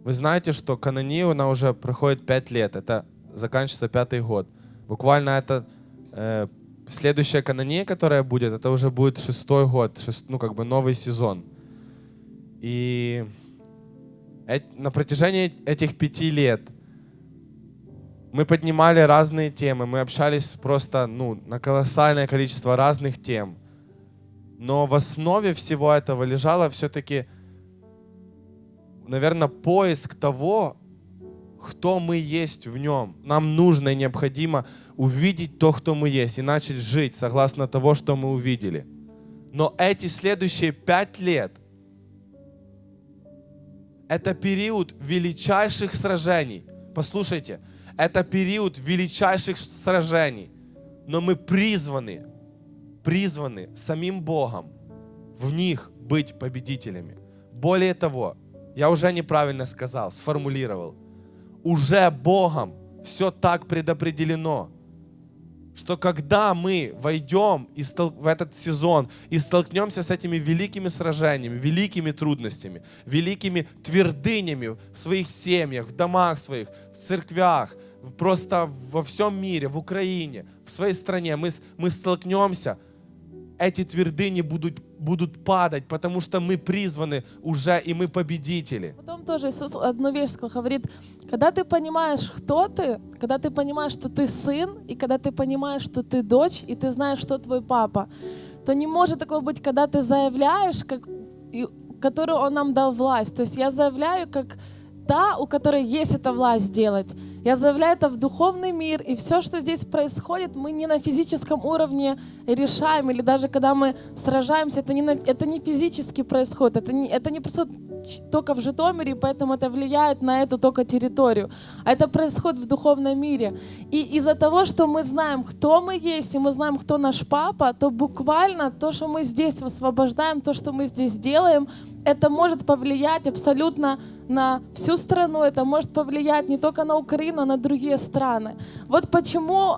Вы знаете, что канонию она уже проходит 5 лет. Это заканчивается 5-й год. Буквально это следующая канония, которая будет, это уже будет 6-й год, новый сезон. И на протяжении этих 5 лет мы поднимали разные темы, мы общались просто на колоссальное количество разных тем. Но в основе всего этого лежало все-таки, наверное, поиск того, кто мы есть в нем. Нам нужно и необходимо увидеть то, кто мы есть, и начать жить согласно того, что мы увидели. Но эти следующие 5 лет — это период величайших сражений. Послушайте, это период величайших сражений. Но мы призваны самим Богом в них быть победителями. Более того, я уже неправильно сказал, сформулировал. Уже Богом все так предопределено, что когда мы войдем в этот сезон и столкнемся с этими великими сражениями, великими трудностями, великими твердынями в своих семьях, в домах своих, в церквях, просто во всем мире, в Украине, в своей стране, мы столкнемся, эти твердыни будут падать, потому что мы призваны уже, и мы победители. Потом тоже Иисус одну вещь сказал, говорит, когда ты понимаешь, кто ты, когда ты понимаешь, что ты сын, и когда ты понимаешь, что ты дочь, и ты знаешь, что твой папа, то не может такого быть, когда ты заявляешь, которую Он нам дал власть. То есть я заявляю, как та, у которой есть эта власть делать. Я заявляю это в духовный мир, и все, что здесь происходит, мы не на физическом уровне решаем, или даже когда мы сражаемся, это не физически происходит, это не происходит только в Житомире, поэтому это влияет на эту только территорию, а это происходит в духовном мире. И из-за того, что мы знаем, кто мы есть, и мы знаем, кто наш папа, то буквально то, что мы здесь высвобождаем, то, что мы здесь делаем, это может повлиять абсолютно на всю страну, это может повлиять не только на Украину, а на другие страны. Вот почему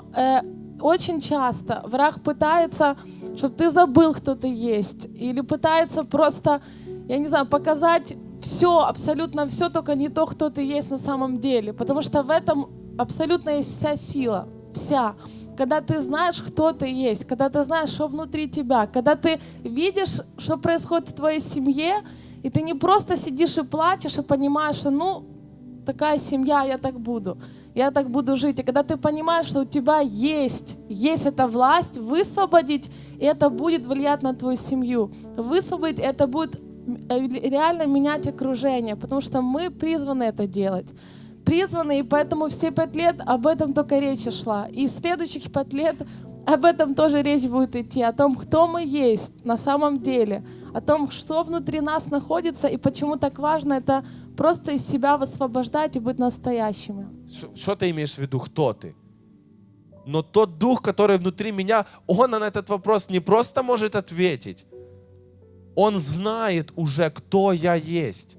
очень часто враг пытается, чтобы ты забыл, кто ты есть, или пытается просто, я не знаю, показать все, абсолютно все, только не то, кто ты есть на самом деле, потому что в этом абсолютно есть вся сила, вся. Когда ты знаешь, кто ты есть, когда ты знаешь, что внутри тебя, когда ты видишь, что происходит в твоей семье, и ты не просто сидишь и плачешь, и понимаешь, что такая семья, я так буду жить. И когда ты понимаешь, что у тебя есть эта власть высвободить, и это будет влиять на твою семью. Высвободить, это будет реально менять окружение, потому что мы призваны это делать. Призваны, и поэтому все 5 лет об этом только речь шла. И в следующих 5 лет об этом тоже речь будет идти, о том, кто мы есть на самом деле, о том, что внутри нас находится, и почему так важно это просто из себя высвобождать и быть настоящими. Что ты имеешь в виду, кто ты? Но тот дух, который внутри меня, он на этот вопрос не просто может ответить, он знает уже, кто я есть.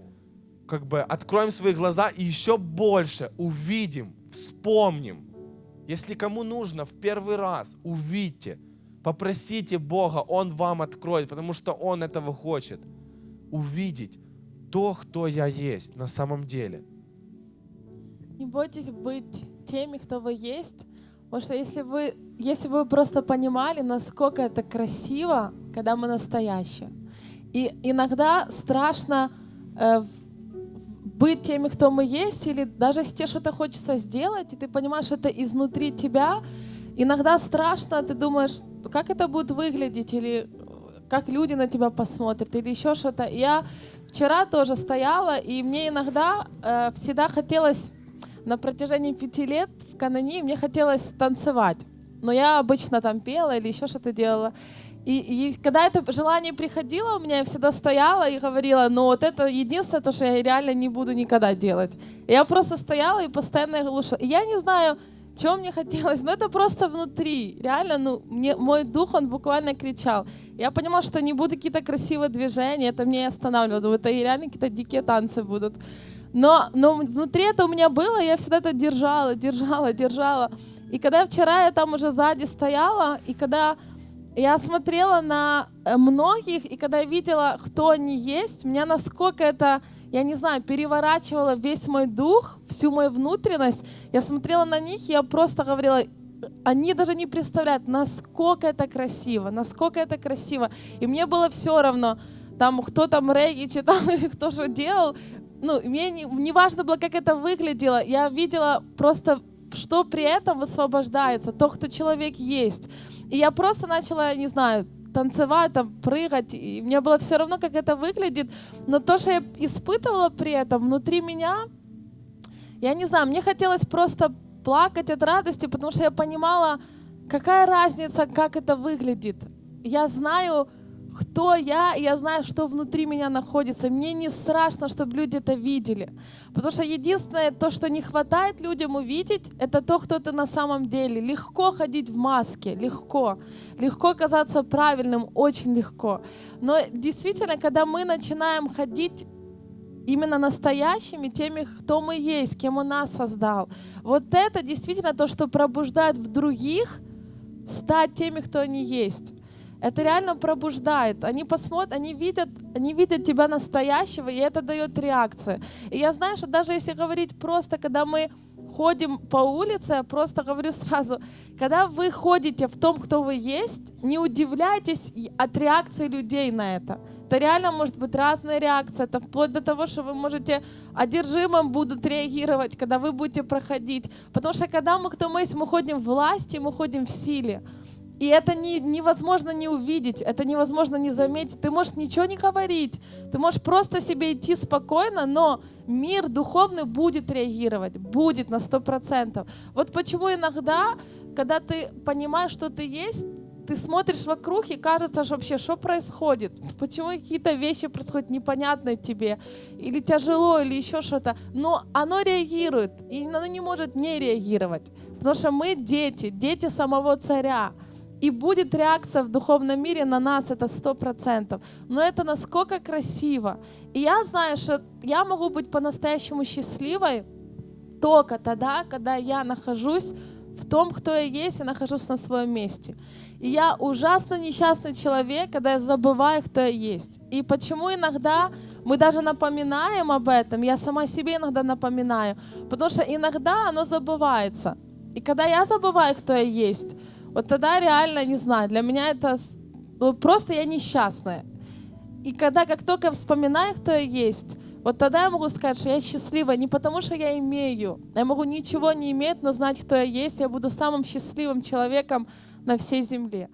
Откроем свои глаза и еще больше увидим, вспомним. Если кому нужно, в первый раз увидьте, попросите Бога, Он вам откроет, потому что Он этого хочет. Увидеть то, кто я есть на самом деле. Не бойтесь быть теми, кто вы есть, потому что если вы просто понимали, насколько это красиво, когда мы настоящие. И иногда страшно быть теми, кто мы есть, или даже если тебе что-то хочется сделать, и ты понимаешь, это изнутри тебя, иногда страшно, ты думаешь, как это будет выглядеть, или как люди на тебя посмотрят, или еще что-то. Я вчера тоже стояла, и мне иногда всегда хотелось, на протяжении 5 лет в канонии, мне хотелось танцевать. Но я обычно там пела или еще что-то делала. И когда это желание приходило, у меня я всегда стояла и говорила, вот это единственное, то, что я реально не буду никогда делать. И я просто стояла и постоянно глушила. И я не знаю, чего мне хотелось, но это просто внутри. Реально, мой дух, он буквально кричал. Я понимала, что не будут какие-то красивые движения, это меня останавливало. Это и реально какие-то дикие танцы будут. Но внутри это у меня было, и я всегда это держала. И когда вчера я там уже сзади стояла, и когда я смотрела на многих, и когда я видела, кто они есть, меня насколько это я не знаю, переворачивало весь мой дух, всю мою внутренность. Я смотрела на них, и я просто говорила, они даже не представляют, насколько это красиво, насколько это красиво. И мне было все равно, там, кто там регги читал или кто что делал. Ну, мне не важно было, как это выглядело. Я видела просто, что при этом высвобождается, то, кто человек есть. И я просто начала, я не знаю, танцевать, там, прыгать, и мне было все равно, как это выглядит. Но то, что я испытывала при этом внутри меня, я не знаю, мне хотелось просто плакать от радости, потому что я понимала, какая разница, как это выглядит. Я знаю, кто я, и я знаю, что внутри меня находится. Мне не страшно, чтобы люди это видели. Потому что единственное, то, что не хватает людям увидеть, это то, кто ты на самом деле. Легко ходить в маске, легко. Легко казаться правильным, очень легко. Но действительно, когда мы начинаем ходить именно настоящими, теми, кто мы есть, кем Он нас создал, вот это действительно то, что пробуждает в других стать теми, кто они есть. Это реально пробуждает. Они посмотрят, они видят тебя настоящего, и это дает реакцию. И я знаю, что даже если говорить просто, когда мы ходим по улице, я просто говорю сразу, когда вы ходите в том, кто вы есть, не удивляйтесь от реакции людей на это. Это реально может быть разная реакция. Это вплоть до того, что вы можете одержимым будут реагировать, когда вы будете проходить. Потому что когда мы, кто мы есть, мы ходим в власти, мы ходим в силе. И это невозможно не увидеть, это невозможно не заметить. Ты можешь ничего не говорить, ты можешь просто себе идти спокойно, но мир духовный будет реагировать, будет на 100%. Вот почему иногда, когда ты понимаешь, что ты есть, ты смотришь вокруг и кажется, что вообще, что происходит? Почему какие-то вещи происходят непонятные тебе? Или тяжело, или еще что-то. Но оно реагирует, и оно не может не реагировать. Потому что мы дети самого царя. И будет реакция в духовном мире на нас, это 100%. Но это насколько красиво. И я знаю, что я могу быть по-настоящему счастливой только тогда, когда я нахожусь в том, кто я есть, и нахожусь на своем месте. И я ужасно несчастный человек, когда я забываю, кто я есть. И почему иногда мы даже напоминаем об этом, я сама себе иногда напоминаю, потому что иногда оно забывается. И когда я забываю, кто я есть, вот тогда реально, не знаю, для меня это просто я несчастная. И когда, как только вспоминаю, кто я есть, вот тогда я могу сказать, что я счастлива не потому, что я имею. Я могу ничего не иметь, но знать, кто я есть, я буду самым счастливым человеком на всей земле.